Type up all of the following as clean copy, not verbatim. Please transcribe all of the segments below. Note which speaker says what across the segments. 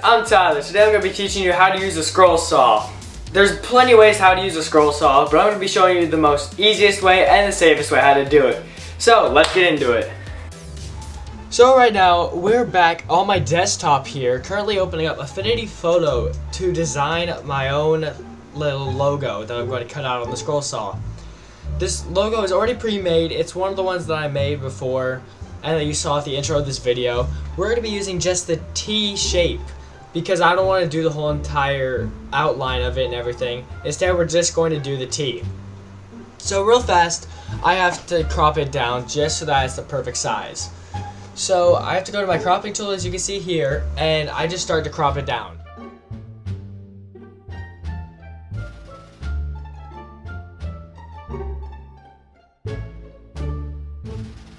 Speaker 1: I'm Tyler. Today I'm going to be teaching you how to use a scroll saw. There's plenty of ways how to use a scroll saw, but I'm going to be showing you the most easiest way and the safest way how to do it. So let's get into it. So right now we're back on my desktop here, currently opening up Affinity Photo to design my own little logo that I'm going to cut out on the scroll saw. This logo is already pre-made. It's one of the ones that I made before and that you saw at the intro of this video. We're going to be using just the T shape because I don't want to do the whole entire outline of it and everything. Instead, we're just going to do the T. So real fast, I have to crop it down just so that it's the perfect size. So I have to go to my cropping tool, as you can see here, and I just start to crop it down.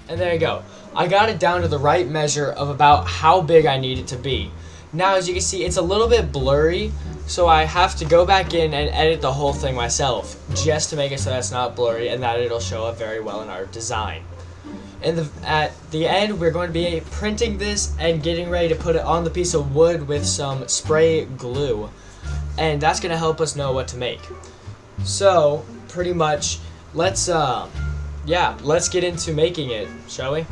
Speaker 1: And there you go. I got it down to the right measure of about how big I need it to be. Now, as you can see, it's a little bit blurry, so I have to go back in and edit the whole thing myself, just to make it so that it's not blurry and that it'll show up very well in our design. At the end, we're going to be printing this and getting ready to put it on the piece of wood with some spray glue. And that's going to help us know what to make. So, pretty much, let's get into making it, shall we?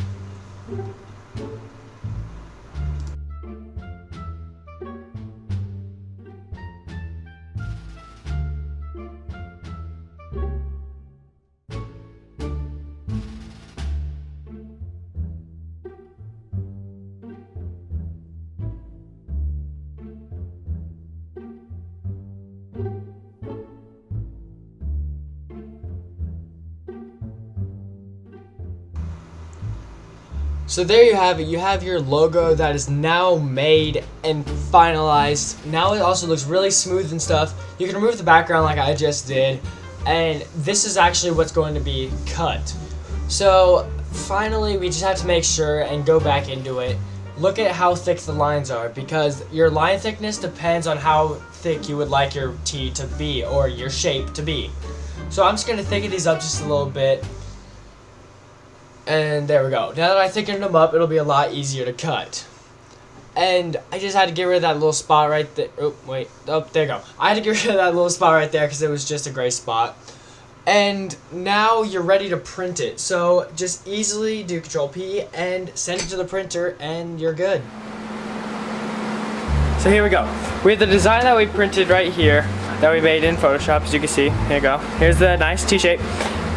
Speaker 1: So there you have it. You have your logo that is now made and finalized. Now it also looks really smooth and stuff. You can remove the background like I just did, and this is actually what's going to be cut. So finally, we just have to make sure and go back into it. Look at how thick the lines are, because your line thickness depends on how thick you would like your T to be, or your shape to be. So I'm just going to thicken these up just a little bit. And there we go. Now that I thickened them up, it'll be a lot easier to cut. And I just had to get rid of that little spot right there. Oh, wait. Oh, there you go. I had to get rid of that little spot right there because it was just a gray spot. And now you're ready to print it. So just easily do Control P and send it to the printer and you're good. So here we go. We have the design that we printed right here that we made in Photoshop, as you can see. Here you go. Here's the nice T-shape.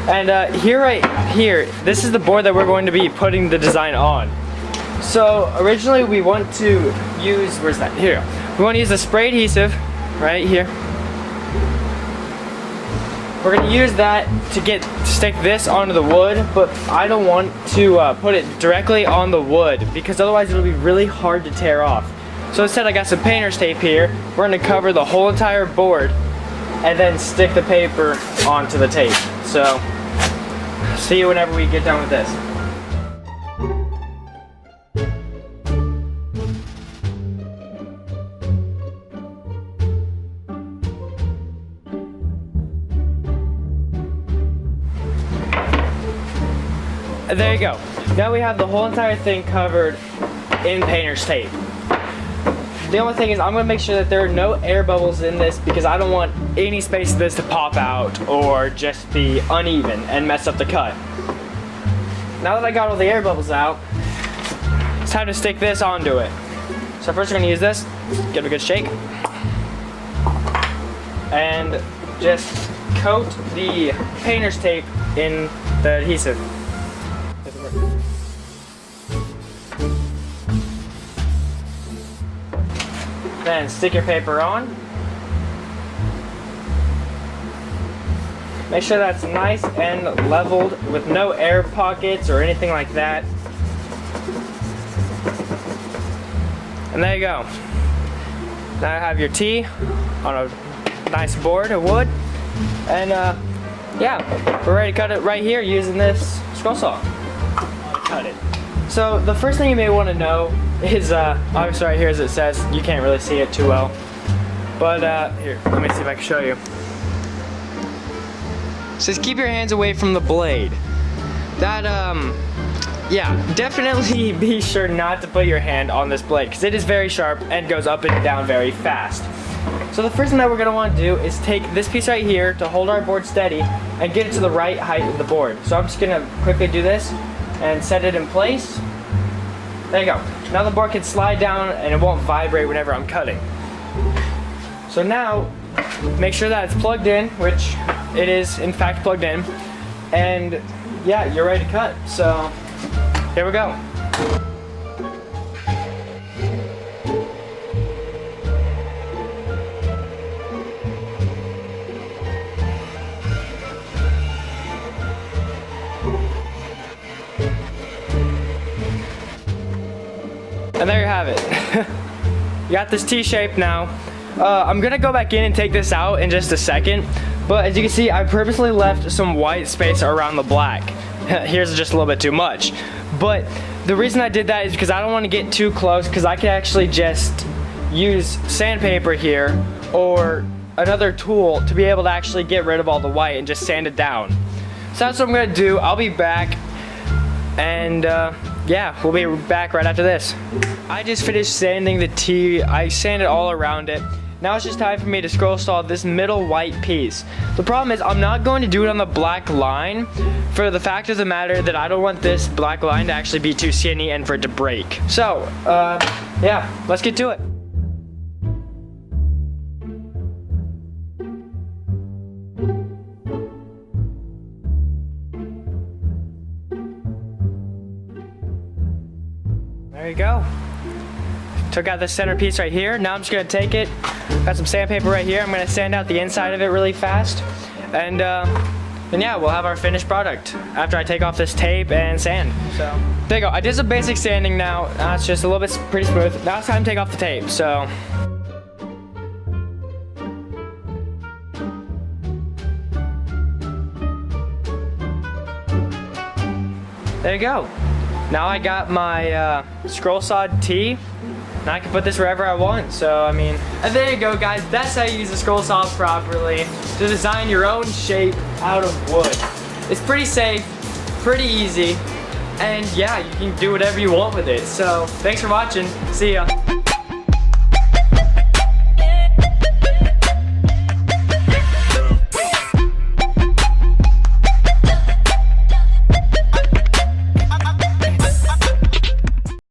Speaker 1: And right here, this is the board that we're going to be putting the design on. So originally we want to use, where's that? Here. We want to use the spray adhesive right here. We're going to use that to stick this onto the wood, but I don't want to put it directly on the wood because otherwise it'll be really hard to tear off. So instead I got some painter's tape here. We're going to cover the whole entire board and then stick the paper onto the tape. So, see you whenever we get done with this. And there you go. Now we have the whole entire thing covered in painter's tape. The only thing is I'm going to make sure that there are no air bubbles in this because I don't want any space of this to pop out or just be uneven and mess up the cut. Now that I got all the air bubbles out, it's time to stick this onto it. So first we're going to use this, give it a good shake, and just coat the painter's tape in the adhesive. Then stick your paper on. Make sure that's nice and leveled with no air pockets or anything like that. And there you go. Now I have your T on a nice board of wood. And yeah, we're ready to cut it right here using this scroll saw. Cut it. So the first thing you may want to know is obviously right here, as it says, you can't really see it too well, but here, let me see if I can show you. It says keep your hands away from the blade. That yeah, definitely be sure not to put your hand on this blade because it is very sharp and goes up and down very fast. So the first thing that we're gonna want to do is take this piece right here to hold our board steady and get it to the right height of the board. So I'm just gonna quickly do this and set it in place. There you go. Now the board can slide down and it won't vibrate whenever I'm cutting. So now, make sure that it's plugged in, which it is in fact plugged in, and yeah, you're ready to cut. So here we go. And there you have it. You got this T shape now. I'm gonna go back in and take this out in just a second, but as you can see, I purposely left some white space around the black. Here's just a little bit too much. But the reason I did that is because I don't want to get too close, because I could actually just use sandpaper here or another tool to be able to actually get rid of all the white and just sand it down. So that's what I'm gonna do. I'll be back, and yeah, we'll be back right after this. I just finished sanding the T. I sanded all around it. Now it's just time for me to scroll saw this middle white piece. The problem is I'm not going to do it on the black line for the fact of the matter that I don't want this black line to actually be too skinny and for it to break. So, yeah, let's get to it. There you go. Took out the center piece right here. Now I'm just gonna take it. Got some sandpaper right here. I'm gonna sand out the inside of it really fast. And yeah, we'll have our finished product after I take off this tape and sand. So there you go. I did some basic sanding now. It's just a little bit pretty smooth. Now it's time to take off the tape. So there you go. Now I got my scroll sawed T. Now I can put this wherever I want, so I mean. And there you go, guys. That's how you use a scroll saw properly to design your own shape out of wood. It's pretty safe, pretty easy, and yeah, you can do whatever you want with it. So thanks for watching. See ya.